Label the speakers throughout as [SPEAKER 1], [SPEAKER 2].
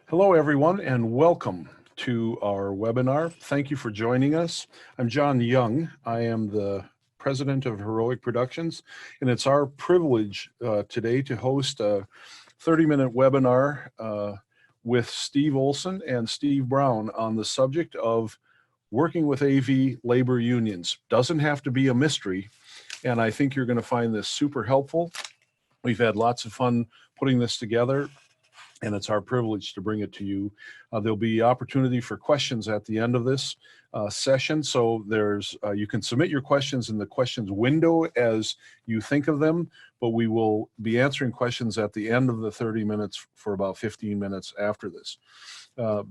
[SPEAKER 1] Hello, everyone, and welcome to our webinar. Thank you for joining us. I'm John Young. I am the president of Heroic Productions, and it's our privilege today to host a 30-minute webinar with Steve Olson and Steve Brown on the subject of working with AV labor unions. Doesn't have to be a mystery, and I think you're going to find this super helpful. We've had lots of fun putting this together, and it's our privilege to bring it to you. There'll be opportunity for questions at the end of this session. So you can submit your questions in the questions window as you think of them, but we will be answering questions at the end of the 30 minutes for about 15 minutes after this.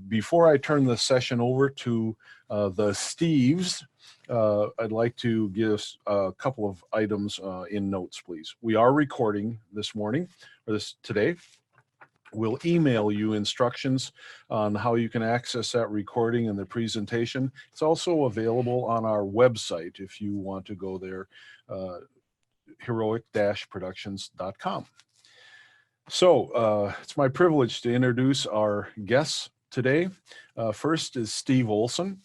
[SPEAKER 1] Before I turn the session over to the Steves, I'd like to give a couple of items in notes, please. We are recording this morning, or today. We'll email you instructions on how you can access that recording and the presentation. It's also available on our website if you want to go there, heroic-productions.com. So it's my privilege to introduce our guests today. First is Steve Olson.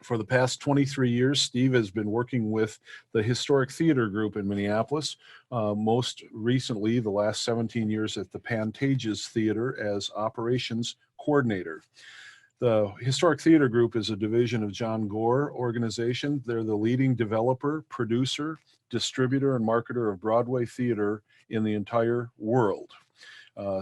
[SPEAKER 1] For the past 23 years, Steve has been working with the Historic Theater Group in Minneapolis, most recently the last 17 years at the Pantages Theater as operations coordinator. The Historic Theater Group is a division of John Gore organization. They're the leading developer, producer, distributor, and marketer of Broadway theater in the entire world.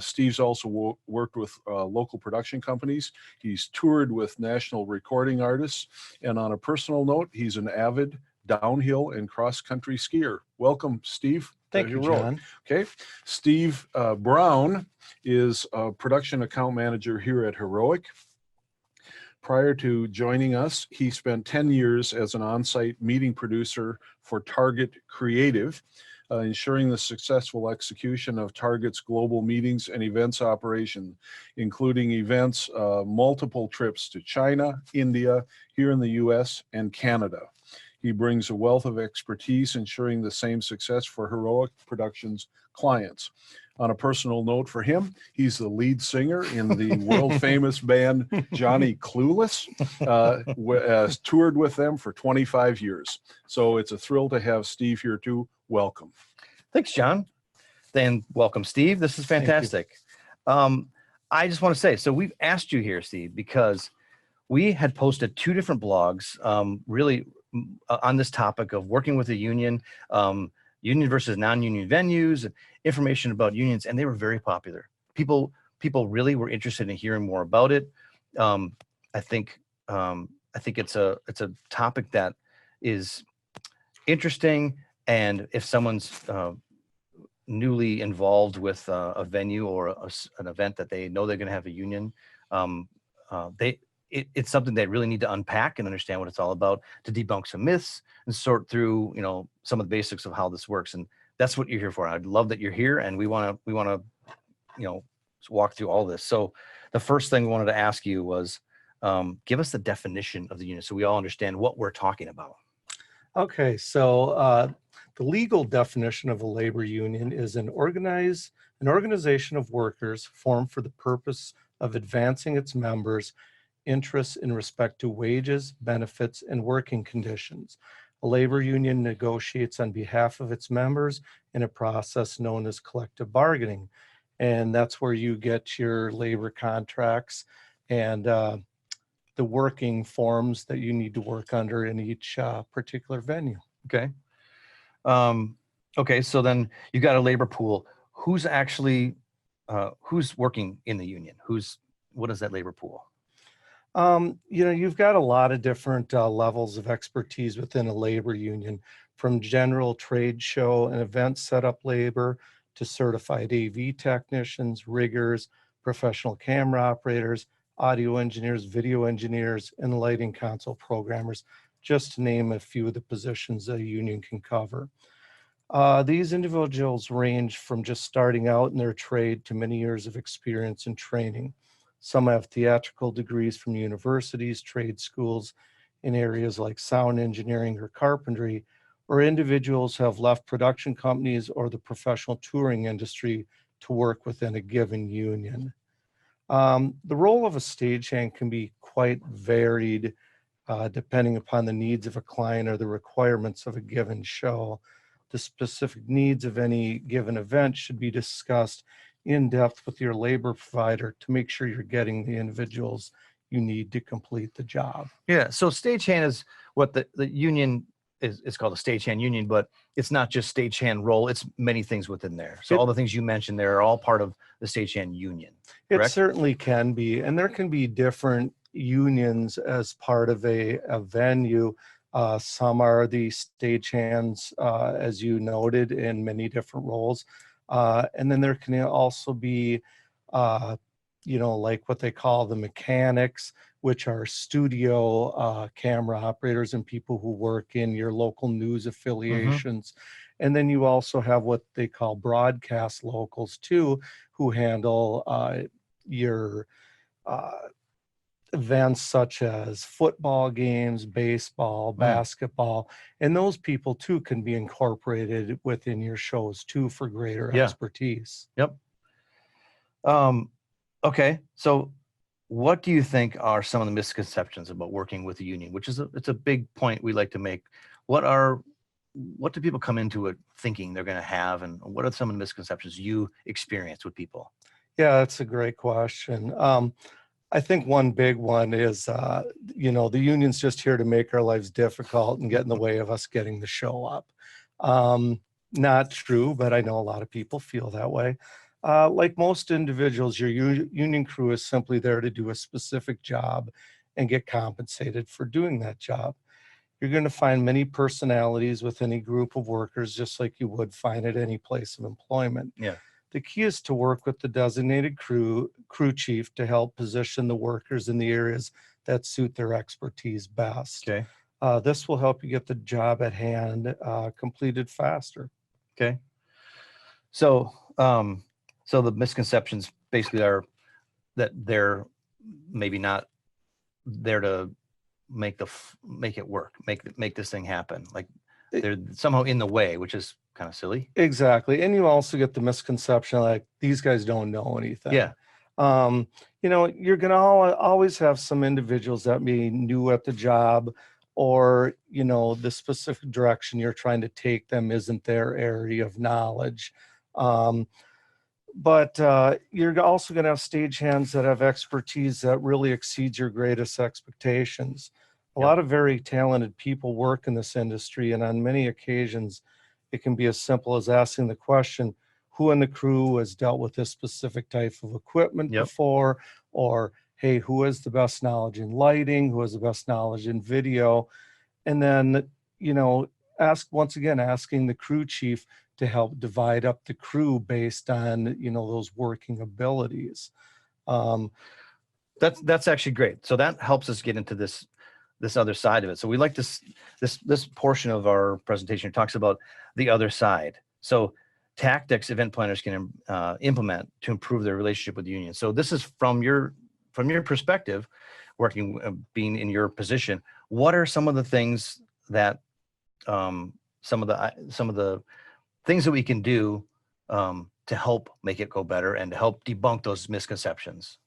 [SPEAKER 1] Steve's also worked with local production companies. He's toured with national recording artists. And on a personal note, he's an avid downhill and cross-country skier. Welcome, Steve.
[SPEAKER 2] Thank you, John.
[SPEAKER 1] Okay. Steve Brown is a production account manager here at Heroic. Prior to joining us, he spent 10 years as an on-site meeting producer for Target Creative, ensuring the successful execution of Target's global meetings and events operation, including events, multiple trips to China, India, here in the US, and Canada. He brings a wealth of expertise ensuring the same success for Heroic Productions clients. On a personal note for him, he's the lead singer in the world-famous band Johnny Clueless, has toured with them for 25 years. So it's a thrill to have Steve here too. Welcome.
[SPEAKER 2] Thanks, John. Then welcome, Steve. This is fantastic. I just want to say, so we've asked you here, Steve, because we had posted 2 different blogs really on this topic of working with a union, union versus non-union venues, and information about unions, and they were very popular. People really were interested in hearing more about it. I think it's a topic that is interesting, and if someone's newly involved with a venue or an event that they know they're going to have a union, it's something they really need to unpack and understand what it's all about, to debunk some myths and sort through, some of the basics of how this works. And that's what you're here for. I'd love that you're here, and we want to, walk through all this. So the first thing we wanted to ask you was, give us the definition of the union so we all understand what we're talking about.
[SPEAKER 3] Okay, so the legal definition of a labor union is an organization of workers formed for the purpose of advancing its members' interests in respect to wages, benefits, and working conditions. A labor union negotiates on behalf of its members in a process known as collective bargaining. And that's where you get your labor contracts and the working forms that you need to work under in each particular venue.
[SPEAKER 2] Okay. Okay, so then you got a labor pool. Who's actually, who's working in the union? What is that labor pool?
[SPEAKER 3] You've got a lot of different levels of expertise within a labor union, from general trade show and event setup labor to certified AV technicians, riggers, professional camera operators, audio engineers, video engineers, and lighting console programmers, just to name a few of the positions a union can cover. These individuals range from just starting out in their trade to many years of experience and training. Some have theatrical degrees from universities, trade schools in areas like sound engineering or carpentry, or individuals have left production companies or the professional touring industry to work within a given union. The role of a stagehand can be quite varied depending upon the needs of a client or the requirements of a given show. The specific needs of any given event should be discussed in depth with your labor provider to make sure you're getting the individuals you need to complete the job.
[SPEAKER 2] Yeah. So stagehand is what the union is called a stagehand union, but it's not just stagehand role. It's many things within there. So
[SPEAKER 3] It-
[SPEAKER 2] all the things you mentioned there are all part of the stagehand union.
[SPEAKER 3] It
[SPEAKER 2] Correct?
[SPEAKER 3] certainly can be, and there can be different unions as part of a venue. Some are the stagehands, as you noted, in many different roles. And then there can also be, like what they call the mechanics, which are studio camera operators and people who work in your local news affiliations. And then you also have what they call broadcast locals too, who handle your events such as football games, baseball, basketball, and those people too can be incorporated within your shows too for greater
[SPEAKER 2] Yeah.
[SPEAKER 3] expertise.
[SPEAKER 2] Yep. Okay. So what do you think are some of the misconceptions about working with a union, which is it's a big point we like to make. What do people come into it thinking they're going to have, and what are some of the misconceptions you experience with people?
[SPEAKER 3] Yeah, that's a great question. I think one big one is, the union's just here to make our lives difficult and get in the way of us getting the show up. Not true, but I know a lot of people feel that way. Like most individuals, your union crew is simply there to do a specific job and get compensated for doing that job. You're going to find many personalities with any group of workers, just like you would find at any place of employment.
[SPEAKER 2] Yeah.
[SPEAKER 3] The key is to work with the designated crew chief to help position the workers in the areas that suit their expertise best.
[SPEAKER 2] Okay.
[SPEAKER 3] This will help you get the job at hand completed faster.
[SPEAKER 2] Okay. So, so the misconceptions basically are that they're maybe not there to make it work, make this thing happen. Like they're somehow in the way, which is kind of silly.
[SPEAKER 3] Exactly. And you also get the misconception like these guys don't know anything.
[SPEAKER 2] Yeah.
[SPEAKER 3] You're going to always have some individuals that be new at the job, or, the specific direction you're trying to take them isn't their area of knowledge. But you're also going to have stagehands that have expertise that really exceeds your greatest expectations. A lot of very talented people work in this industry, and on many occasions, it can be as simple as asking the question, who in the crew has dealt with this specific type of equipment before? Or, hey, who has the best knowledge in lighting? Who has the best knowledge in video? And then, asking the crew chief to help divide up the crew based on, those working abilities.
[SPEAKER 2] That's actually great. So that helps us get into this other side of it. So we like this portion of our presentation talks about the other side. So tactics event planners can implement to improve their relationship with the union. So this is from your perspective, being in your position. What are some of the things that some of the things that we can do to help make it go better and to help debunk those misconceptions?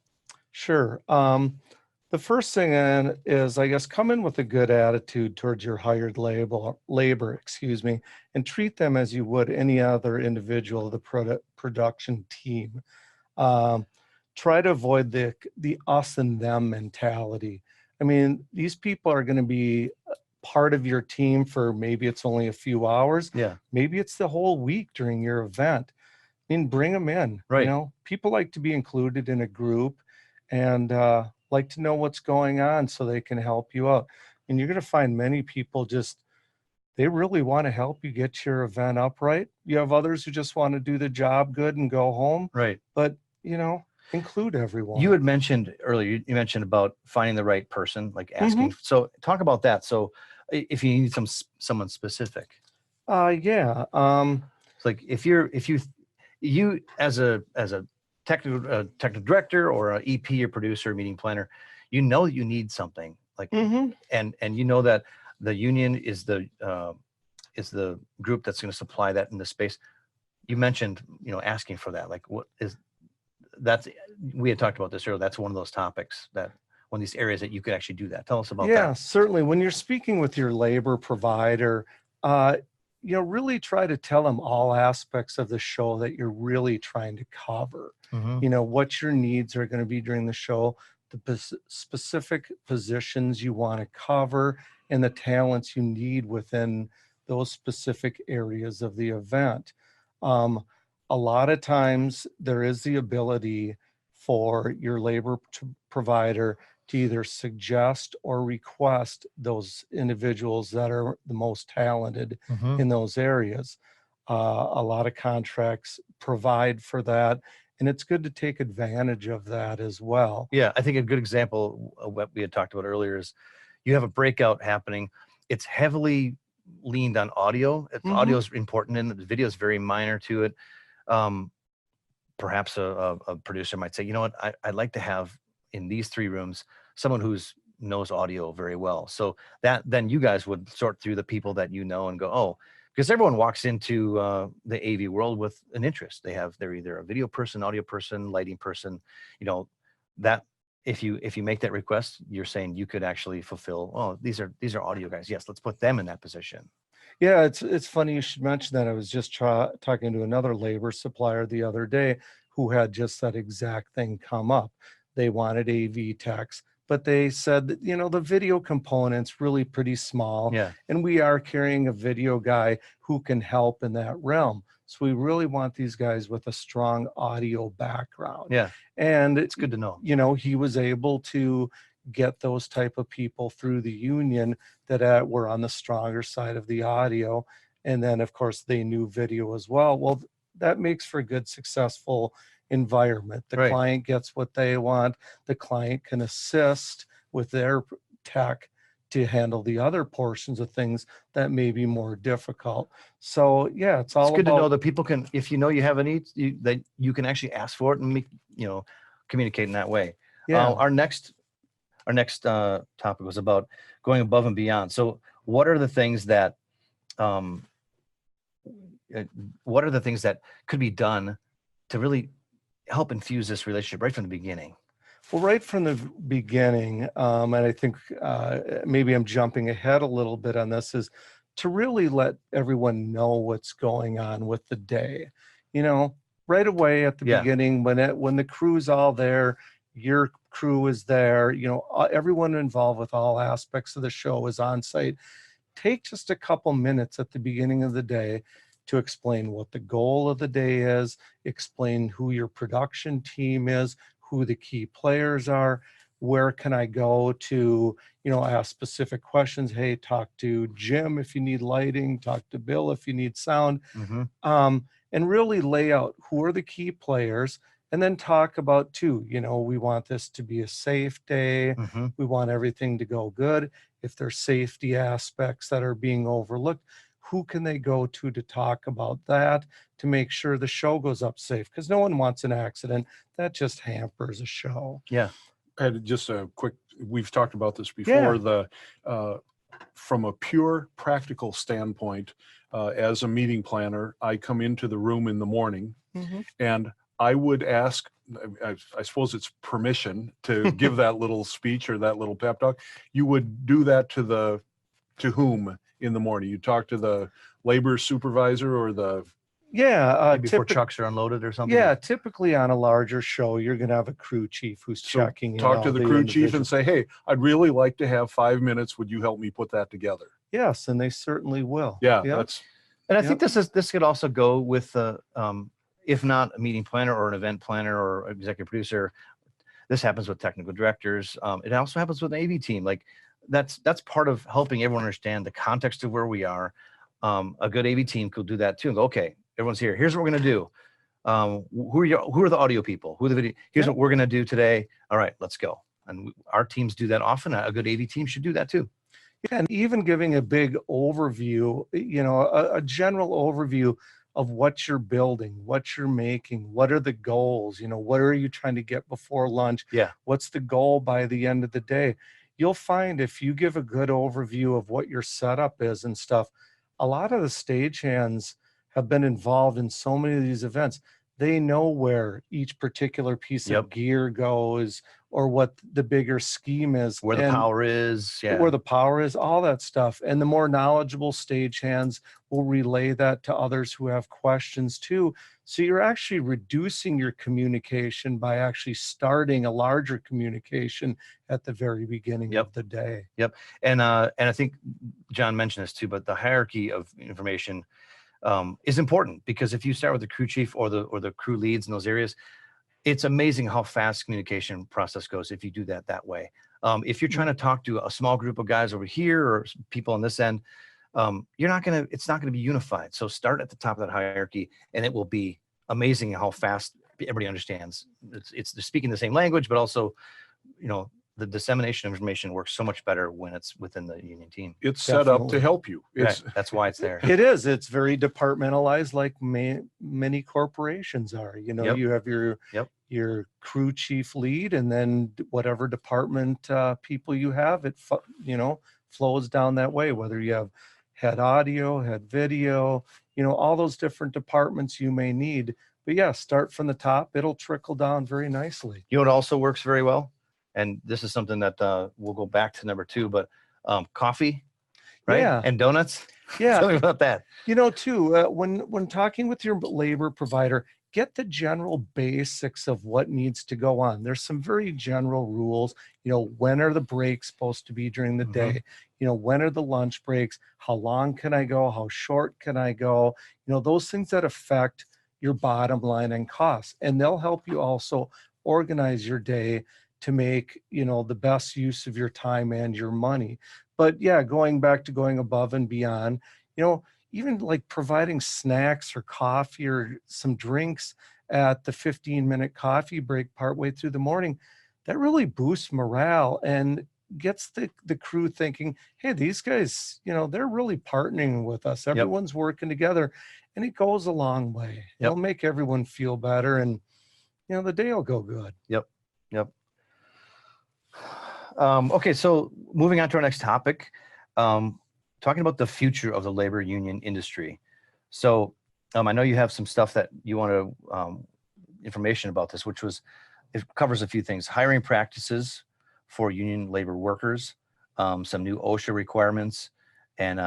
[SPEAKER 3] Sure. The first thing is, I guess, come in with a good attitude towards your hired labor, and treat them as you would any other individual of the production team. Try to avoid the us and them mentality. I mean, these people are going to be part of your team for maybe it's only a few hours.
[SPEAKER 2] Yeah.
[SPEAKER 3] Maybe it's the whole week during your event. I mean, bring them in.
[SPEAKER 2] Right.
[SPEAKER 3] People like to be included in a group and like to know what's going on so they can help you out. And you're going to find many people they really want to help you get your event up right. You have others who just want to do the job good and go home.
[SPEAKER 2] Right.
[SPEAKER 3] But, include everyone.
[SPEAKER 2] You had mentioned earlier, you mentioned about finding the right person, like asking. So talk about that. So if you need someone specific.
[SPEAKER 3] Yeah.
[SPEAKER 2] It's like if you as a technical director or an EP or producer, meeting planner, you need something like, and you know that the union is the group that's going to supply that in the space. You mentioned, asking for that, like what is we had talked about this earlier. That's one of those topics that one of these areas that you could actually do that. Tell us about
[SPEAKER 3] Yeah,
[SPEAKER 2] that.
[SPEAKER 3] certainly. When you're speaking with your labor provider, uh, really try to tell them all aspects of the show that you're really trying to cover.
[SPEAKER 2] Mhm.
[SPEAKER 3] What your needs are going to be during the show, the specific positions you want to cover, and the talents you need within those specific areas of the event. Um, a lot of times there is the ability for your labor provider to either suggest or request those individuals that are the most talented
[SPEAKER 2] Mhm.
[SPEAKER 3] in those areas. A lot of contracts provide for that, and it's good to take advantage of that as well.
[SPEAKER 2] Yeah, I think a good example of what we had talked about earlier is you have a breakout happening. It's heavily leaned on audio. Audio is important and the video is very minor to it. Um, Perhaps a producer might say, you know what, I'd like to have in these 3 rooms someone who's knows audio very well. So that then you guys would sort through the people that you know and go, oh, because everyone walks into the AV world with an interest. They're either a video person, audio person, lighting person. You know that if you make that request, you're saying you could actually fulfill. Oh, these are audio guys. Yes, let's put them in that position.
[SPEAKER 3] Yeah, it's funny you should mention that. I was just talking to another labor supplier the other day who had just that exact thing come up. They wanted AV techs, but they said that, the video component's really pretty small,
[SPEAKER 2] Yeah,
[SPEAKER 3] and we are carrying a video guy who can help in that realm. So we really want these guys with a strong audio background.
[SPEAKER 2] yeah,
[SPEAKER 3] And
[SPEAKER 2] it's good to know.
[SPEAKER 3] he was able to get those type of people through the union that were on the stronger side of the audio. And then, of course, they knew video as well. Well, that makes for a good, successful environment. The
[SPEAKER 2] Right.
[SPEAKER 3] client gets what they want. The client can assist with their tech to handle the other portions of things that may be more difficult. So, yeah, it's all
[SPEAKER 2] It's good to know
[SPEAKER 3] about,
[SPEAKER 2] that people can, if you know you have a need, that you can actually ask for it and communicate in that way.
[SPEAKER 3] yeah.
[SPEAKER 2] Our next topic was about going above and beyond. So what are the things that could be done to really help infuse this relationship right from the beginning?
[SPEAKER 3] Well, right from the beginning, and I think maybe I'm jumping ahead a little bit on this, is to really let everyone know what's going on with the day. Right away at the
[SPEAKER 2] Yeah.
[SPEAKER 3] beginning, when the crew's all there, your crew is there. Everyone involved with all aspects of the show is on site. Take just a couple minutes at the beginning of the day to explain what the goal of the day is, explain who your production team is, who the key players are, where can I go to, ask specific questions. Hey, talk to Jim if you need lighting, talk to Bill if you need sound, and really lay out who are the key players, and then talk about too, we want this to be a safe day. We want everything to go good. If there's safety aspects that are being overlooked, who can they go to talk about that, to make sure the show goes up safe? Because no one wants an accident. That just hampers a show.
[SPEAKER 2] Yeah.
[SPEAKER 1] And just a quick, we've talked about this
[SPEAKER 3] Yeah.
[SPEAKER 1] before, from a pure practical standpoint, as a meeting planner, I come into the room in the morning and I would ask, I suppose it's permission to give that little speech or that little pep talk. You would do that to whom in the morning? You talk to the labor supervisor or the
[SPEAKER 3] Yeah.
[SPEAKER 2] Before trucks are unloaded or something?
[SPEAKER 3] Yeah, typically on a larger show, you're going to have a crew chief who's
[SPEAKER 1] So
[SPEAKER 3] checking in
[SPEAKER 1] talk to
[SPEAKER 3] all
[SPEAKER 1] the crew chief
[SPEAKER 3] individuals.
[SPEAKER 1] and say, hey, I'd really like to have 5 minutes. Would you help me put that together?
[SPEAKER 3] Yes, and they certainly will.
[SPEAKER 1] Yeah,
[SPEAKER 3] Yep.
[SPEAKER 1] that's
[SPEAKER 2] And I think this could also go with if not a meeting planner or an event planner or executive producer. This happens with technical directors. It also happens with an AV team. Like that's part of helping everyone understand the context of where we are. A good AV team could do that too and go, okay, everyone's here. Here's what we're gonna do. Who are the audio people? Who are the video? Here's what we're gonna do today. All right, let's go. And our teams do that often. A good AV team should do that too.
[SPEAKER 3] Yeah, and even giving a big overview, a general overview of what you're building, what you're making, what are the goals, what are you trying to get before lunch?
[SPEAKER 2] Yeah.
[SPEAKER 3] What's the goal by the end of the day? You'll find if you give a good overview of what your setup is and stuff, a lot of the stagehands have been involved in so many of these events. they know where each particular piece
[SPEAKER 2] Yep.
[SPEAKER 3] of gear goes or what the bigger scheme is.
[SPEAKER 2] Where the
[SPEAKER 3] and
[SPEAKER 2] power is. Yeah.
[SPEAKER 3] where the power is, all that stuff. And the more knowledgeable stagehands will relay that to others who have questions too. So you're actually reducing your communication by actually starting a larger communication at the very beginning
[SPEAKER 2] Yep.
[SPEAKER 3] of the day.
[SPEAKER 2] And I think John mentioned this too, but the hierarchy of information is important, because if you start with the crew chief or the crew leads in those areas, it's amazing how fast communication process goes if you do that way. If you're trying to talk to a small group of guys over here or people on this end, it's not gonna be unified. So start at the top of that hierarchy, and it will be amazing how fast everybody understands. They're speaking the same language, but also, the dissemination of information works so much better when it's within the union team.
[SPEAKER 1] It's set up to
[SPEAKER 3] Definitely.
[SPEAKER 1] help you. It's
[SPEAKER 2] Right. That's why it's there.
[SPEAKER 3] It is. It's very departmentalized, like many corporations are.
[SPEAKER 2] Yep.
[SPEAKER 3] You have your crew chief lead, and then whatever department people you have, it flows down that way. Whether you have head audio, head video, all those different departments you may need. But yeah, start from the top. It'll trickle down very nicely.
[SPEAKER 2] You know what also works very well? And this is something that we'll go back to number 2, but coffee, right?
[SPEAKER 3] Yeah.
[SPEAKER 2] And donuts.
[SPEAKER 3] Yeah.
[SPEAKER 2] Tell me about that.
[SPEAKER 3] Too, when talking with your labor provider, get the general basics of what needs to go on. There's some very general rules. When are the breaks supposed to be during the
[SPEAKER 2] Mhm.
[SPEAKER 3] day? When are the lunch breaks? How long can I go? How short can I go? Those things that affect your bottom line and costs. And they'll help you also organize your day to make, the best use of your time and your money. But yeah, going back to going above and beyond, even like providing snacks or coffee or some drinks at the 15-minute coffee break partway through the morning, that really boosts morale and gets the crew thinking, hey, these guys, they're really partnering with us. Everyone's working together, and it goes a long way. It'll make everyone feel better, and the day will go good.
[SPEAKER 2] Yep. Okay, so moving on to our next topic, talking about the future of the labor union industry. So I know you have some stuff that you want to information about this, it covers a few things: hiring practices for union labor workers, some new OSHA requirements, and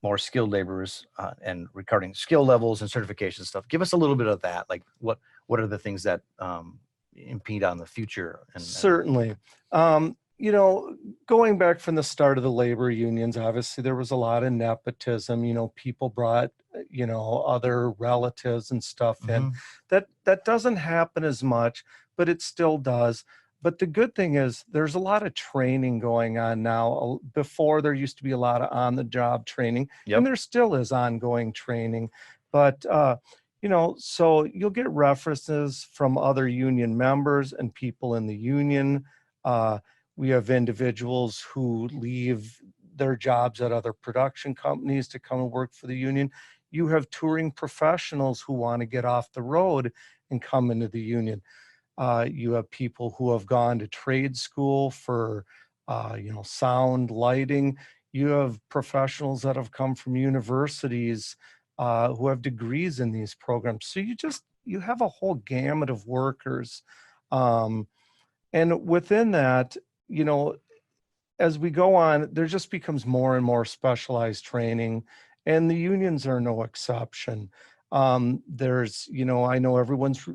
[SPEAKER 2] more skilled laborers, and regarding skill levels and certification stuff. Give us a little bit of that. Like what are the things that impede on the future?
[SPEAKER 3] Certainly. Going back from the start of the labor unions, obviously there was a lot of nepotism. People brought, other relatives and stuff in. That doesn't happen as much, but it still does. But the good thing is there's a lot of training going on now. Before, there used to be a lot of on-the-job training, and there still is ongoing training. But so you'll get references from other union members and people in the union. We have individuals who leave their jobs at other production companies to come and work for the union. You have touring professionals who want to get off the road and come into the union. You have people who have gone to trade school for, sound, lighting. You have professionals that have come from universities who have degrees in these programs. So you have a whole gamut of workers. And within that, as we go on, there just becomes more and more specialized training, and the unions are no exception. There's, I know everyone's,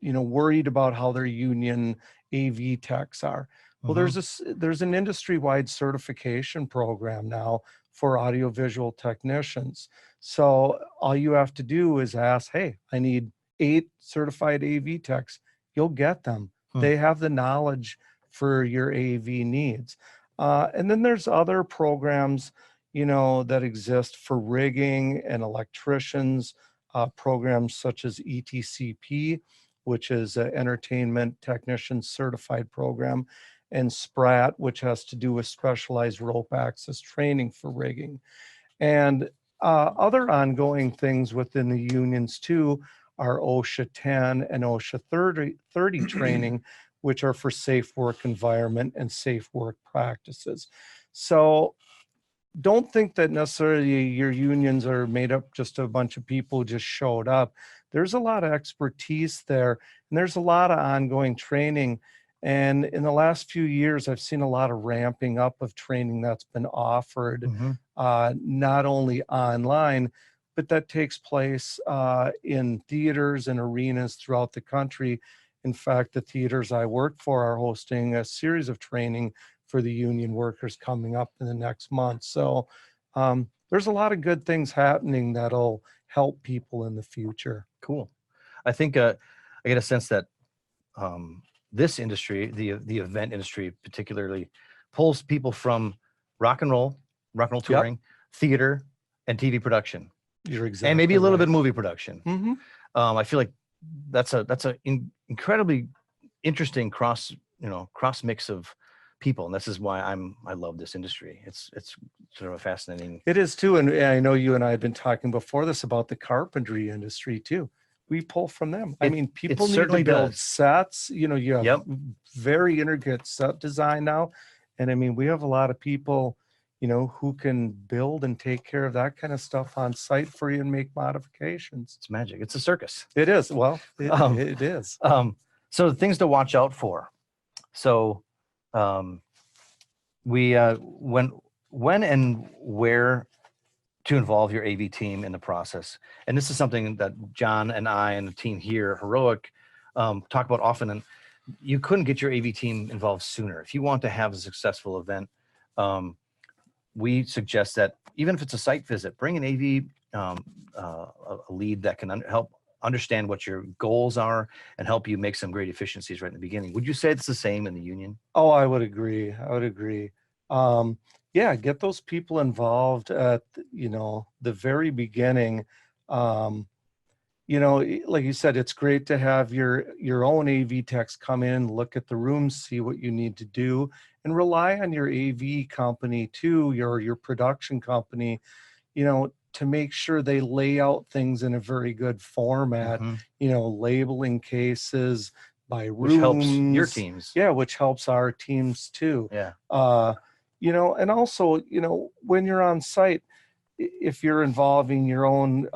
[SPEAKER 3] worried about how their union AV techs are. Well, there's an industry-wide certification program now for audiovisual technicians. So all you have to do is ask, hey, I need 8 certified AV techs. You'll get them. They have the knowledge for your AV needs. And then there's other programs, that exist for rigging and electricians, programs such as ETCP, which is an Entertainment Technician Certified Program, and SPRAT, which has to do with specialized rope access training for rigging. And other ongoing things within the unions too are OSHA 10 and OSHA 30 training, which are for safe work environment and safe work practices. So don't think that necessarily your unions are made up just of a bunch of people who just showed up. there's a lot of expertise there, and there's a lot of ongoing training. And in the last few years, I've seen a lot of ramping up of training that's been offered,
[SPEAKER 2] Mhm.
[SPEAKER 3] not only online, but that takes place in theaters and arenas throughout the country. In fact, the theaters I work for are hosting a series of training for the union workers coming up in the next month. So there's a lot of good things happening that'll help people in the future.
[SPEAKER 2] Cool. I think I get a sense that this industry, the event industry particularly, pulls people from rock and roll
[SPEAKER 3] Yep,
[SPEAKER 2] touring, theater, and TV production,
[SPEAKER 3] you're
[SPEAKER 2] and maybe
[SPEAKER 3] exactly
[SPEAKER 2] a little bit
[SPEAKER 3] right.
[SPEAKER 2] of movie production.
[SPEAKER 3] Hmm.
[SPEAKER 2] I feel like that's a incredibly interesting cross mix of people, and this is why I love this industry. It's sort of a fascinating.
[SPEAKER 3] It is too, and I know you and I had been talking before this about the carpentry industry too. We pull from them. I
[SPEAKER 2] It
[SPEAKER 3] mean,
[SPEAKER 2] it
[SPEAKER 3] people need to
[SPEAKER 2] certainly
[SPEAKER 3] build
[SPEAKER 2] does.
[SPEAKER 3] sets. You have
[SPEAKER 2] Yep.
[SPEAKER 3] very intricate set design now, and I mean, we have a lot of people, who can build and take care of that kind of stuff on site for you and make modifications.
[SPEAKER 2] It's magic. It's a circus.
[SPEAKER 3] It is. Well,
[SPEAKER 2] Um,
[SPEAKER 3] it is.
[SPEAKER 2] so the things to watch out for. So um, we when and where to involve your AV team in the process. And this is something that John and I and the team here at Heroic talk about often. And you couldn't get your AV team involved sooner. If you want to have a successful event, we suggest that even if it's a site visit, bring an AV a lead that can help understand what your goals are and help you make some great efficiencies right in the beginning. Would you say it's the same in the union?
[SPEAKER 3] Oh, I would agree. I would agree. Yeah, get those people involved at, the very beginning. Um, like you said, it's great to have your own AV techs come in, look at the rooms, see what you need to do, and rely on your AV company too, your production company, to make sure they lay out things in a very good format,
[SPEAKER 2] Hmm.
[SPEAKER 3] labeling cases by
[SPEAKER 2] Which helps your
[SPEAKER 3] rooms.
[SPEAKER 2] teams.
[SPEAKER 3] Yeah, which helps our teams too.
[SPEAKER 2] Yeah.
[SPEAKER 3] Uh, and also, when you're on site, if you're involving your own,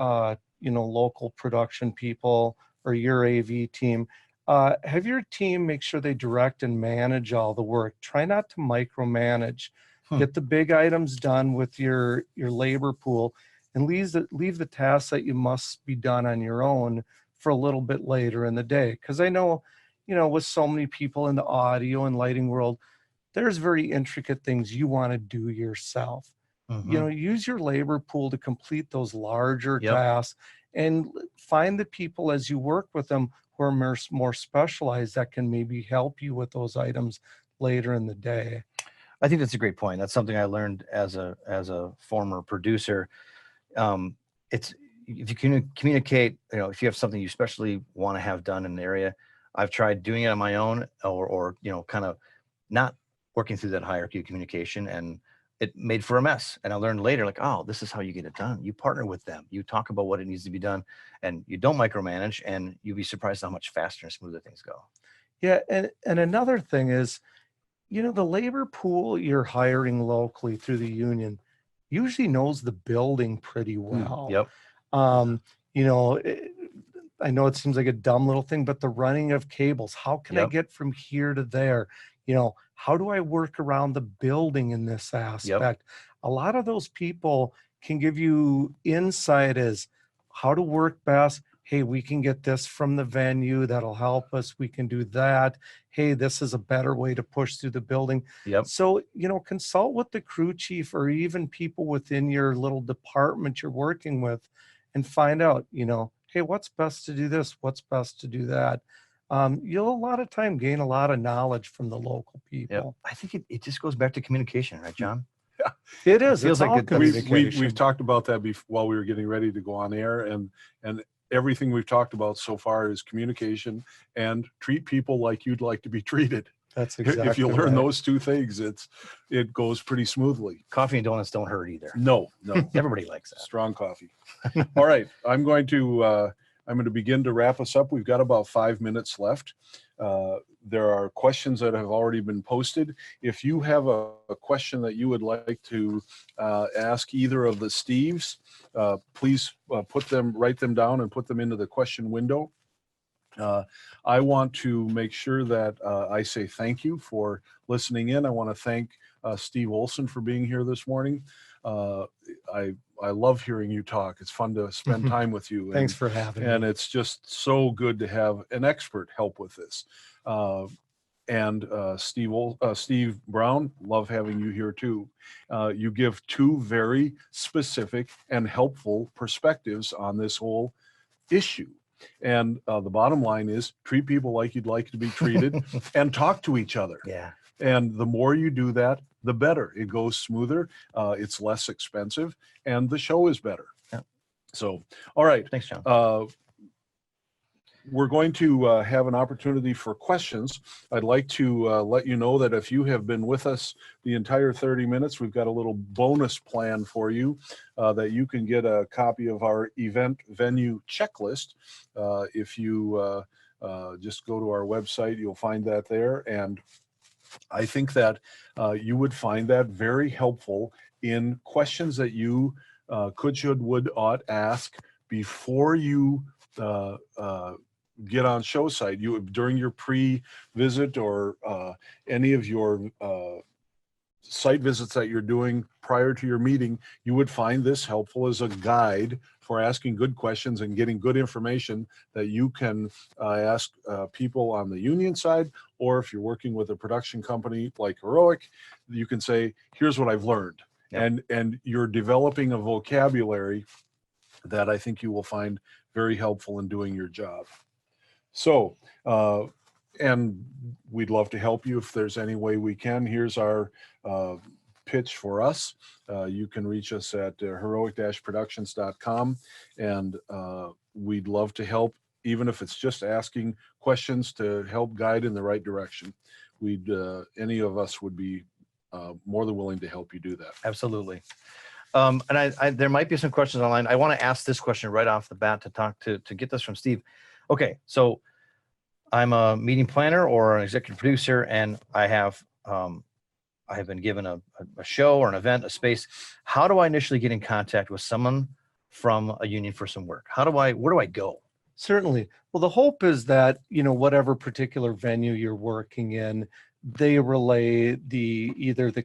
[SPEAKER 3] local production people or your AV team, have your team make sure they direct and manage all the work. Try not to micromanage.
[SPEAKER 2] Hmm.
[SPEAKER 3] Get the big items done with your labor pool, and leave the tasks that you must be done on your own for a little bit later in the day. Because I know, with so many people in the audio and lighting world, there's very intricate things you want to do yourself.
[SPEAKER 2] Mhm.
[SPEAKER 3] Use your labor pool to complete those larger
[SPEAKER 2] Yep.
[SPEAKER 3] tasks, and find the people as you work with them who are more specialized that can maybe help you with those items later in the day.
[SPEAKER 2] I think that's a great point. That's something I learned as a former producer. It's if you can communicate, if you have something you especially want to have done in an area. I've tried doing it on my own, or kind of not working through that hierarchy of communication, and it made for a mess. And I learned later, like, oh, this is how you get it done. You partner with them. You talk about what it needs to be done, and you don't micromanage, and you'll be surprised how much faster and smoother things go.
[SPEAKER 3] Yeah, and another thing is, the labor pool you're hiring locally through the union usually knows the building pretty well.
[SPEAKER 2] Yep.
[SPEAKER 3] Um, you know, it, I know it seems like a dumb little thing, but the running of cables, how can I
[SPEAKER 2] Yep.
[SPEAKER 3] get from here to there? How do I work around the building in this aspect? A lot of those people can give you insight as how to work best. Hey, we can get this from the venue that'll help us. We can do that. Hey, this is a better way to push through the building.
[SPEAKER 2] Yep.
[SPEAKER 3] So, consult with the crew chief or even people within your little department you're working with, and find out, hey, what's best to do this? What's best to do that? You'll a lot of time gain a lot of knowledge from the local
[SPEAKER 2] Yep.
[SPEAKER 3] people.
[SPEAKER 2] I think it just goes back to communication, right, John?
[SPEAKER 3] It is.
[SPEAKER 2] feels
[SPEAKER 3] It's
[SPEAKER 2] like
[SPEAKER 3] all
[SPEAKER 2] it-
[SPEAKER 3] communication.
[SPEAKER 1] We've talked about that while we were getting ready to go on air, and everything we've talked about so far is communication and treat people like you'd like to be treated.
[SPEAKER 3] That's exactly
[SPEAKER 1] If you learn
[SPEAKER 3] right.
[SPEAKER 1] those two things, it goes pretty smoothly.
[SPEAKER 2] Coffee and donuts don't hurt either.
[SPEAKER 1] No,
[SPEAKER 2] Everybody likes that.
[SPEAKER 1] strong coffee. All right, I'm going to I'm going to begin to wrap us up. We've got about 5 minutes left. There are questions that have already been posted. If you have a question that you would like to ask either of the Steves, please write them down and put them into the question window. I want to make sure that I say thank you for listening in. I want to thank Steve Olson for being here this morning. I love hearing you talk. It's fun to spend time with you.
[SPEAKER 3] Thanks for having
[SPEAKER 1] And
[SPEAKER 3] me.
[SPEAKER 1] it's just so good to have an expert help with this. Steve Brown, love having you here too. You give two very specific and helpful perspectives on this whole issue. And the bottom line is treat people like you'd like to be treated and talk to each other.
[SPEAKER 2] Yeah.
[SPEAKER 1] And the more you do that, the better. It goes smoother, it's less expensive, and the show is better.
[SPEAKER 2] Yeah.
[SPEAKER 1] So, all right.
[SPEAKER 2] Thanks, John.
[SPEAKER 1] We're going to have an opportunity for questions. I'd like to let you know that if you have been with us the entire 30 minutes, we've got a little bonus plan for you that you can get a copy of our event venue checklist. If you just go to our website, you'll find that there. And I think that you would find that very helpful in questions that you could, should, would, ought ask before you get on show site. You during your pre-visit or any of your site visits that you're doing prior to your meeting, you would find this helpful as a guide for asking good questions and getting good information that you can ask people on the union side, or if you're working with a production company like Heroic, you can say, here's what I've learned.
[SPEAKER 2] Yep.
[SPEAKER 1] And you're developing a vocabulary that I think you will find very helpful in doing your job. So, and we'd love to help you if there's any way we can. Here's our pitch for us. You can reach us at heroic-productions.com, and we'd love to help, even if it's just asking questions to help guide in the right direction. We'd any of us would be more than willing to help you do that.
[SPEAKER 2] Absolutely. And I there might be some questions online. I want to ask this question right off the bat to get this from Steve. Okay, so I'm a meeting planner or an executive producer, and I have been given a show or an event, a space. How do I initially get in contact with someone from a union for some work? Where do I go?
[SPEAKER 3] Certainly. Well, the hope is that, whatever particular venue you're working in, they relay either the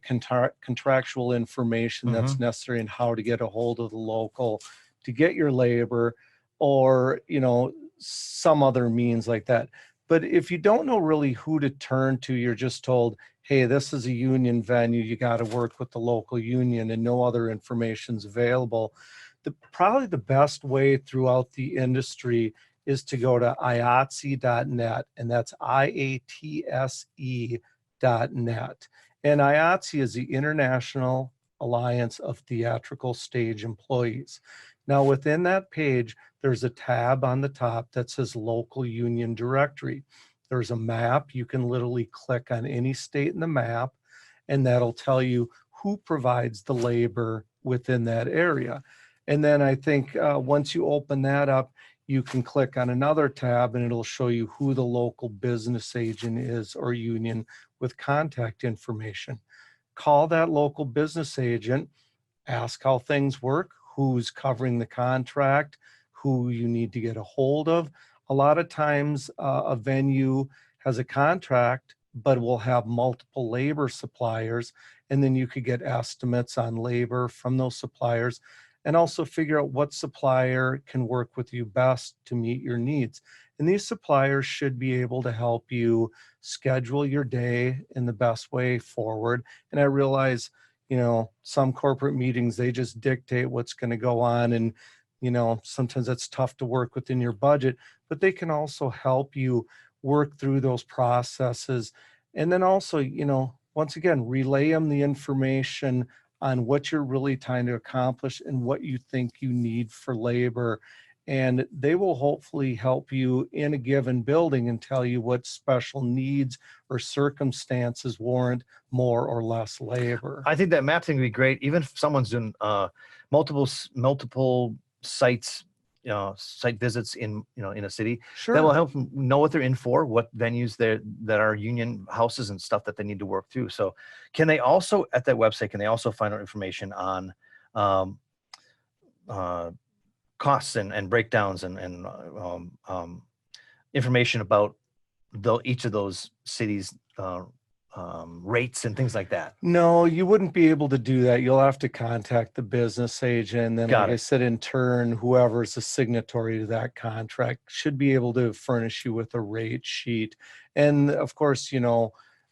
[SPEAKER 3] contractual information that's necessary and how to get a hold of the local to get your labor, or, some other means like that. But if you don't know really who to turn to, you're just told, hey, this is a union venue, you got to work with the local union, and no other information's available. Probably the best way throughout the industry is to go to IATSE.net, and that's IATSE.net. And IATSE is the International Alliance of Theatrical Stage Employees. Now, within that page, there's a tab on the top that says Local Union Directory. There's a map. You can literally click on any state in the map, and that'll tell you who provides the labor within that area. And then I think once you open that up, you can click on another tab, and it'll show you who the local business agent is or union with contact information. Call that local business agent, ask how things work, who's covering the contract, who you need to get a hold of. A lot of times a venue has a contract, but will have multiple labor suppliers, and then you could get estimates on labor from those suppliers, and also figure out what supplier can work with you best to meet your needs. And these suppliers should be able to help you schedule your day in the best way forward. And I realize, some corporate meetings, they just dictate what's going to go on, and sometimes it's tough to work within your budget, but they can also help you work through those processes. And then also, once again, relay them the information on what you're really trying to accomplish and what you think you need for labor. And they will hopefully help you in a given building and tell you what special needs or circumstances warrant more or less labor.
[SPEAKER 2] I think that map thing would be great, even if someone's doing multiple sites site visits in in a city.
[SPEAKER 3] Sure.
[SPEAKER 2] That will help them know what they're in for, what venues that are union houses and stuff that they need to work through. So can they also, at that website, can they also find out information on costs and breakdowns and information about each of those cities' rates and things like that?
[SPEAKER 3] No, you wouldn't be able to do that. You'll have to contact the business agent. And then,
[SPEAKER 2] Got
[SPEAKER 3] like I
[SPEAKER 2] it.
[SPEAKER 3] said, in turn, whoever's a signatory to that contract should be able to furnish you with a rate sheet. And of course,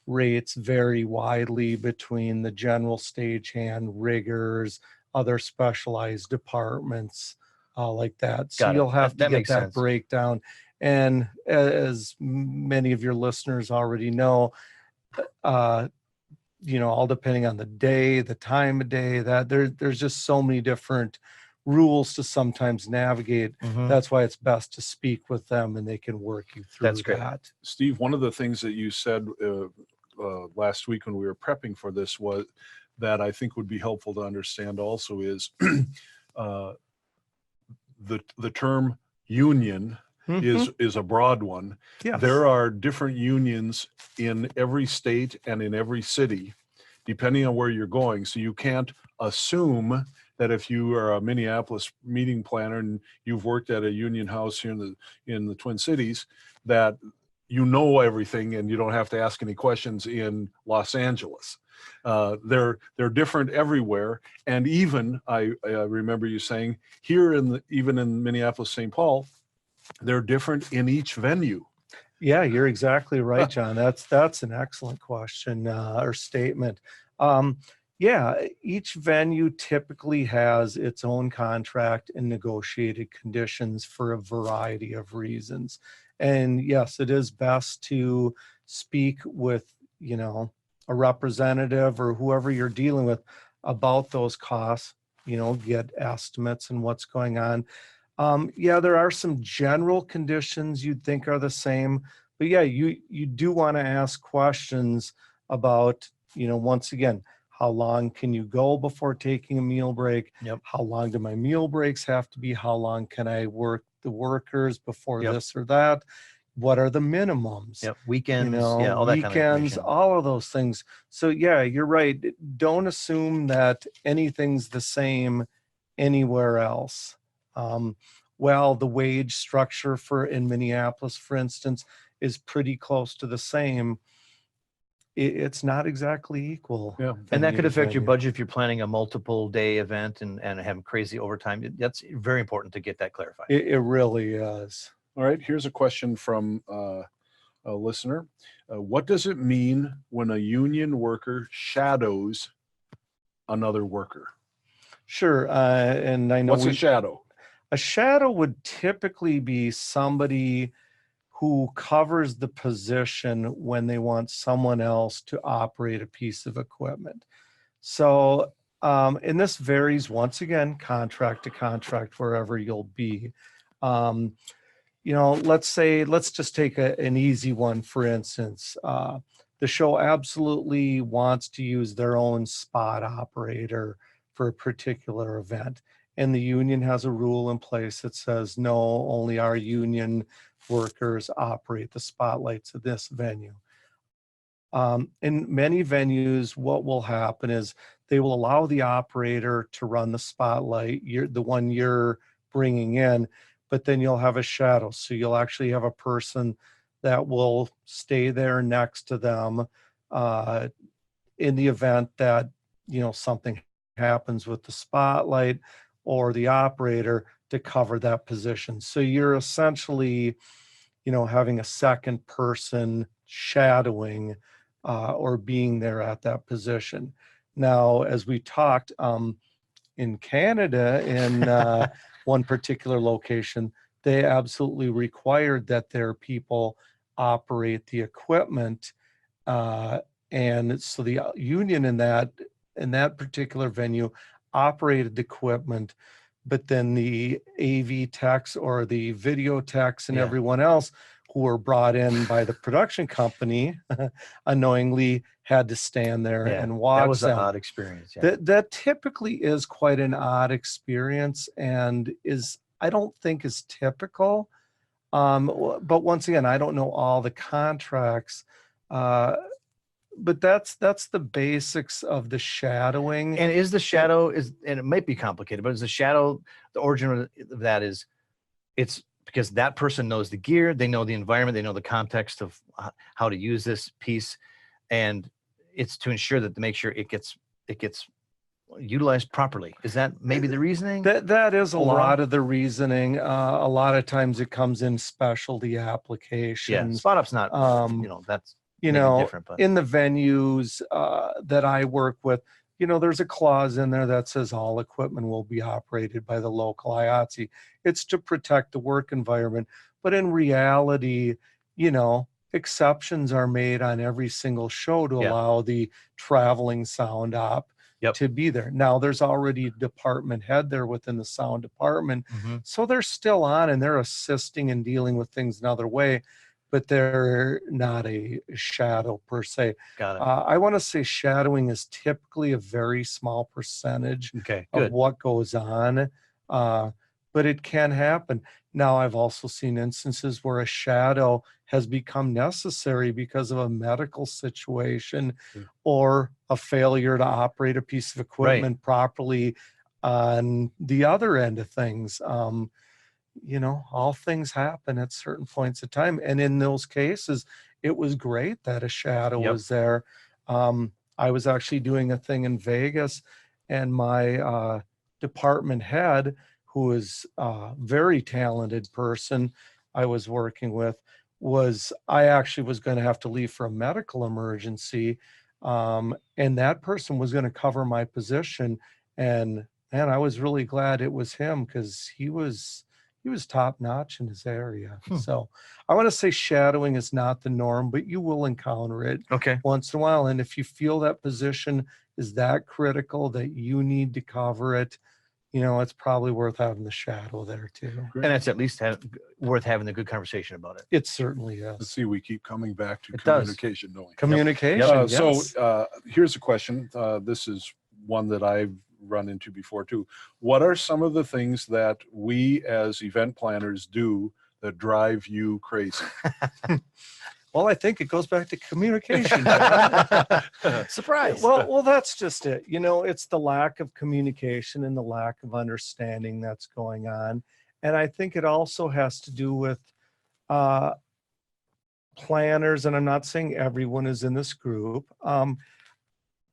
[SPEAKER 3] rates vary widely between the general stagehand, riggers, other specialized departments like that. So
[SPEAKER 2] Got it.
[SPEAKER 3] you'll have to
[SPEAKER 2] That
[SPEAKER 3] get
[SPEAKER 2] makes
[SPEAKER 3] that
[SPEAKER 2] sense.
[SPEAKER 3] breakdown. And as many of your listeners already know, uh, all depending on the day, the time of day, that there's just so many different rules to sometimes navigate.
[SPEAKER 2] Mhm.
[SPEAKER 3] That's why it's best to speak with them and they can work you through
[SPEAKER 2] That's great.
[SPEAKER 3] that.
[SPEAKER 1] Steve, one of the things that you said last week when we were prepping for this was that I think would be helpful to understand also is the term union is a broad one.
[SPEAKER 3] Yes.
[SPEAKER 1] There are different unions in every state and in every city, depending on where you're going. So you can't assume that if you are a Minneapolis meeting planner and you've worked at a union house here in the Twin Cities, that you know everything and you don't have to ask any questions in Los Angeles. They're different everywhere. And even, I remember you saying, here even in Minneapolis, St. Paul, they're different in each venue.
[SPEAKER 3] Yeah, you're exactly right, John. That's an excellent question or statement. Yeah, each venue typically has its own contract and negotiated conditions for a variety of reasons. And yes, it is best to speak with, a representative or whoever you're dealing with about those costs, get estimates and what's going on. Yeah, there are some general conditions you'd think are the same, but yeah, you do want to ask questions about, once again, how long can you go before taking a meal break?
[SPEAKER 2] Yep.
[SPEAKER 3] How long do my meal breaks have to be? How long can I work the workers before
[SPEAKER 2] Yep.
[SPEAKER 3] this or that? What are the minimums?
[SPEAKER 2] Yep. Weekends. Yeah. All that kind of
[SPEAKER 3] Weekends,
[SPEAKER 2] information.
[SPEAKER 3] all of those things. So yeah, you're right. Don't assume that anything's the same anywhere else. Well, the wage structure in Minneapolis, for instance, is pretty close to the same. It's not exactly equal.
[SPEAKER 1] Yeah.
[SPEAKER 2] And that
[SPEAKER 3] venue
[SPEAKER 2] could
[SPEAKER 3] to
[SPEAKER 2] affect your
[SPEAKER 3] venue.
[SPEAKER 2] budget if you're planning a multiple day event and have crazy overtime. That's very important to get that clarified.
[SPEAKER 3] It really is.
[SPEAKER 1] All right, here's a question from a listener. What does it mean when a union worker shadows another worker?
[SPEAKER 3] Sure. And I know
[SPEAKER 1] What's a shadow?
[SPEAKER 3] a shadow would typically be somebody who covers the position when they want someone else to operate a piece of equipment. So, and this varies once again, contract to contract, wherever you'll be. Let's just take an easy one, for instance. The show absolutely wants to use their own spot operator for a particular event. And the union has a rule in place that says, no, only our union workers operate the spotlights at this venue. In many venues, what will happen is they will allow the operator to run the spotlight, the one you're bringing in, but then you'll have a shadow. So you'll actually have a person that will stay there next to them in the event that, something happens with the spotlight or the operator to cover that position. So you're essentially, having a second person shadowing or being there at that position. Now, as we talked, in Canada, in one particular location, they absolutely required that their people operate the equipment. And so the union in that particular venue operated the equipment, but then the AV techs or the video techs and
[SPEAKER 2] Yeah.
[SPEAKER 3] everyone else who were brought in by the production company unknowingly had to stand there
[SPEAKER 2] Yeah,
[SPEAKER 3] and watch
[SPEAKER 2] that was an
[SPEAKER 3] them.
[SPEAKER 2] odd experience. Yeah.
[SPEAKER 3] That typically is quite an odd experience and is I don't think is typical. But once again, I don't know all the contracts. Uh, but that's the basics of the shadowing.
[SPEAKER 2] And is the shadow and it might be complicated, but is the shadow, the origin of that is it's because that person knows the gear, they know the environment, they know the context of how to use this piece, and it's to ensure that to make sure it gets utilized properly. Is that maybe the reasoning?
[SPEAKER 3] That is a
[SPEAKER 2] overall?
[SPEAKER 3] lot of the reasoning. A lot of times it comes in specialty
[SPEAKER 2] Yeah,
[SPEAKER 3] applications.
[SPEAKER 2] spot up's not, that's
[SPEAKER 3] You
[SPEAKER 2] maybe
[SPEAKER 3] know,
[SPEAKER 2] different, but
[SPEAKER 3] in the venues that I work with, there's a clause in there that says all equipment will be operated by the local IATSE. It's to protect the work environment. But in reality, exceptions are made on every single show to
[SPEAKER 2] Yeah.
[SPEAKER 3] allow the traveling sound op
[SPEAKER 2] Yep.
[SPEAKER 3] to be there. Now, there's already a department head there within the sound department.
[SPEAKER 2] Mhm.
[SPEAKER 3] So they're still on and they're assisting and dealing with things another way, but they're not a shadow per se.
[SPEAKER 2] Got it.
[SPEAKER 3] I want to say shadowing is typically a very small percentage
[SPEAKER 2] Okay,
[SPEAKER 3] of
[SPEAKER 2] good.
[SPEAKER 3] what goes on, but it can happen. Now, I've also seen instances where a shadow has become necessary because of a medical situation
[SPEAKER 1] Yeah.
[SPEAKER 3] or a failure to operate a piece of equipment properly on the other end of things. All things happen at certain points of time. And in those cases, it was great that a shadow
[SPEAKER 2] Yep.
[SPEAKER 3] was there. I was actually doing a thing in Vegas, and my department head, who is a very talented person I was working with, I actually was going to have to leave for a medical emergency. And that person was going to cover my position. And man, I was really glad it was him because he was top notch in his area. So I want to say shadowing is not the norm, but you will encounter it
[SPEAKER 2] Okay.
[SPEAKER 3] once in a while. And if you feel that position is that critical that you need to cover it, it's probably worth having the shadow there too.
[SPEAKER 2] And that's at least worth having a good conversation about it.
[SPEAKER 3] It certainly
[SPEAKER 1] Let's
[SPEAKER 3] is.
[SPEAKER 1] see, we keep coming back to
[SPEAKER 2] It does.
[SPEAKER 1] communication, don't we?
[SPEAKER 3] Communication.
[SPEAKER 1] So
[SPEAKER 3] Yes.
[SPEAKER 1] here's a question. This is one that I've run into before too. What are some of the things that we as event planners do that drive you crazy?
[SPEAKER 3] Well, I think it goes back to communication.
[SPEAKER 2] Surprise.
[SPEAKER 3] Well, that's just it. It's the lack of communication and the lack of understanding that's going on. And I think it also has to do with planners, and I'm not saying everyone is in this group,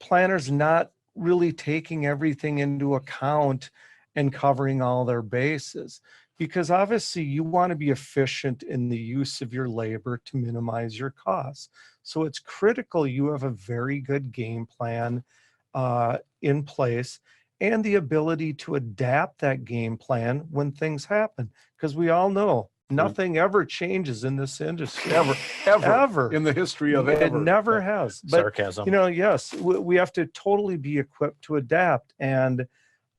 [SPEAKER 3] planners not really taking everything into account and covering all their bases. Because obviously you want to be efficient in the use of your labor to minimize your costs. So it's critical you have a very good game plan in place and the ability to adapt that game plan when things happen. Because we all know nothing ever changes in this industry. Ever.
[SPEAKER 1] In the history of
[SPEAKER 3] It
[SPEAKER 1] ever.
[SPEAKER 3] never has. But,
[SPEAKER 2] Sarcasm.
[SPEAKER 3] yes, we have to totally be equipped to adapt. And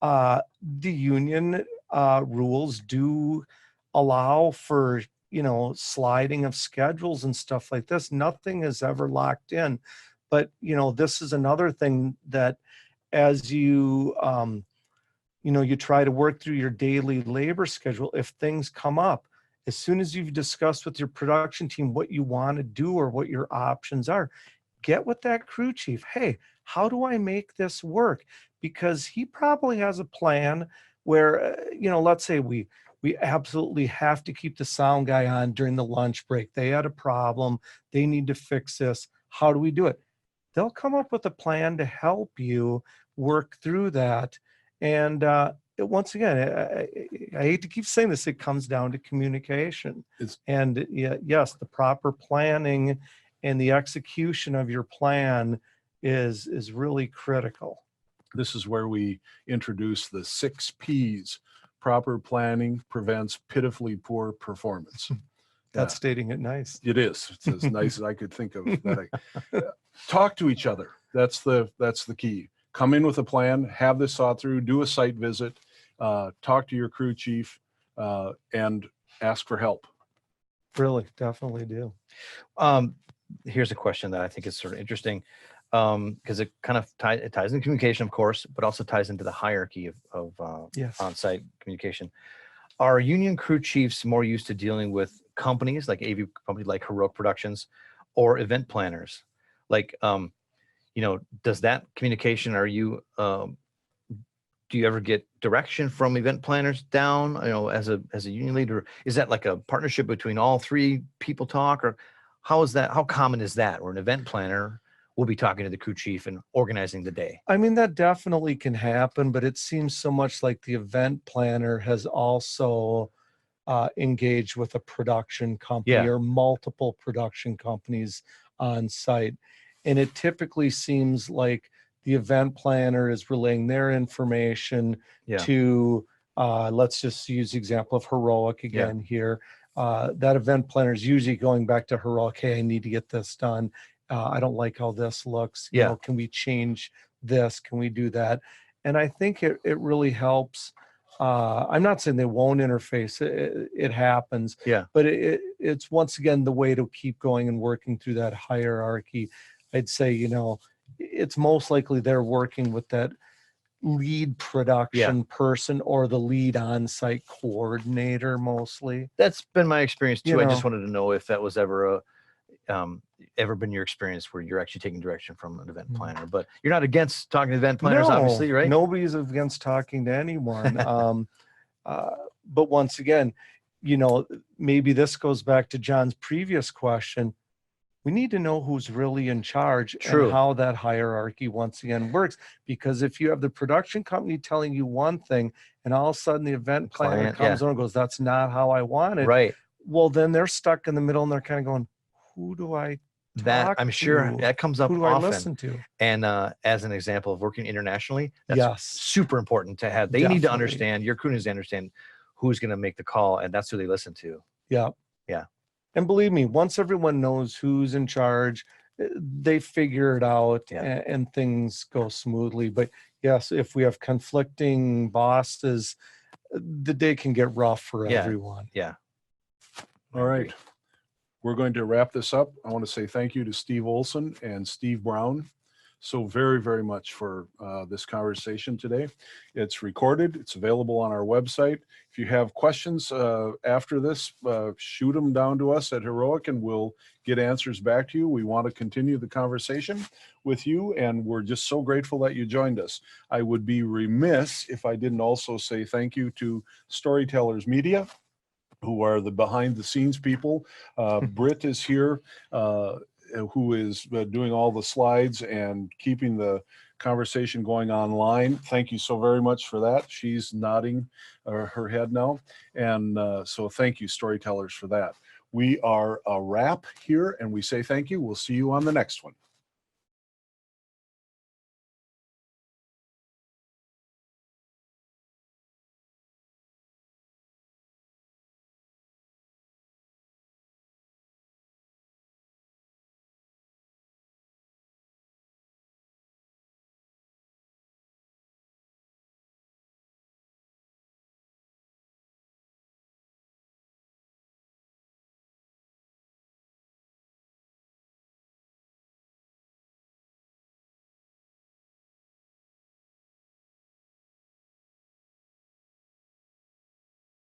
[SPEAKER 3] the union rules do allow for sliding of schedules and stuff like this. Nothing is ever locked in, but this is another thing that as you you try to work through your daily labor schedule, if things come up, as soon as you've discussed with your production team what you want to do or what your options are, get with that crew chief. Hey, how do I make this work? Because he probably has a plan where, let's say we absolutely have to keep the sound guy on during the lunch break. They had a problem. They need to fix this. How do we do it? They'll come up with a plan to help you work through that. And once again, I hate to keep saying this, it comes down to communication. And yes, the proper planning and the execution of your plan is really critical.
[SPEAKER 1] This is where we introduce the 6 P's. Proper planning prevents pitifully poor performance.
[SPEAKER 3] That's stating it nice.
[SPEAKER 1] It is. It's as nice as I could think of that. Talk to each other. That's the key. Come in with a plan, have this thought through, do a site visit, talk to your crew chief, and ask for help.
[SPEAKER 3] Really, definitely do.
[SPEAKER 2] Here's a question that I think is sort of interesting, because it kind of ties into communication, of course, but also ties into the hierarchy of
[SPEAKER 3] Yes.
[SPEAKER 2] on-site communication. are union crew chiefs more used to dealing with companies like AV companies like Heroic Productions or event planners? Like, does that communication, do you ever get direction from event planners down, as a union leader? Is that like a partnership between all three people talk, or how common is that, where an event planner will be talking to the crew chief and organizing the day?
[SPEAKER 3] I mean, that definitely can happen, but it seems so much like the event planner has also engaged with a production company
[SPEAKER 2] Yeah.
[SPEAKER 3] or multiple production companies on site. And it typically seems like the event planner is relaying their information
[SPEAKER 2] Yeah.
[SPEAKER 3] to, let's just use the example of Heroic again here. That event planner is usually going back to Heroic, hey, I need to get this done. I don't like how this looks. You know, can we change this? Can we do that? And I think it really helps. I'm not saying they won't interface. It happens.
[SPEAKER 2] Yeah.
[SPEAKER 3] But it's once again the way to keep going and working through that hierarchy. I'd say, it's most likely they're working with that lead production person or the lead on-site coordinator mostly.
[SPEAKER 2] That's been my experience too.
[SPEAKER 3] You
[SPEAKER 2] I just
[SPEAKER 3] know.
[SPEAKER 2] wanted to know if that was ever ever been your experience where you're actually taking direction from an event planner. But you're not against talking to event planners, obviously, right?
[SPEAKER 3] Nobody's against talking to anyone. But once again, maybe this goes back to John's previous question. We need to know who's really in charge
[SPEAKER 2] True.
[SPEAKER 3] and how that hierarchy once again works. Because if you have the production company telling you one thing and all of a sudden the event planner
[SPEAKER 2] Client,
[SPEAKER 3] comes on and goes, that's not how I want it.
[SPEAKER 2] Right.
[SPEAKER 3] Well, then they're stuck in the middle and they're kind of going, who do I
[SPEAKER 2] That
[SPEAKER 3] talk
[SPEAKER 2] I'm sure
[SPEAKER 3] to?
[SPEAKER 2] that comes up
[SPEAKER 3] Who do I
[SPEAKER 2] often.
[SPEAKER 3] listen to?
[SPEAKER 2] And as an example of working internationally, that's
[SPEAKER 3] Yes.
[SPEAKER 2] super important to have. They need to
[SPEAKER 3] Definitely.
[SPEAKER 2] understand, your crew needs to understand who's going to make the call, and that's who they listen to.
[SPEAKER 3] Yeah.
[SPEAKER 2] Yeah.
[SPEAKER 3] And believe me, once everyone knows who's in charge, they figure it out and things go smoothly. But yes, if we have conflicting bosses, the day can get rough for everyone.
[SPEAKER 2] Yeah.
[SPEAKER 1] All right. We're going to wrap this up. I want to say thank you to Steve Olson and Steve Brown so very, very much for this conversation today. It's recorded. It's available on our website. If you have questions after this, shoot them down to us at Heroic and we'll get answers back to you. We want to continue the conversation with you, and we're just so grateful that you joined us. I would be remiss if I didn't also say thank you to Storytellers Media, who are the behind the scenes people. Britt is here, who is doing all the slides and keeping the conversation going online. Thank you so very much for that. She's nodding her head now. And so thank you, Storytellers, for that. We are a wrap here, and we say thank you. We'll see you on the next one.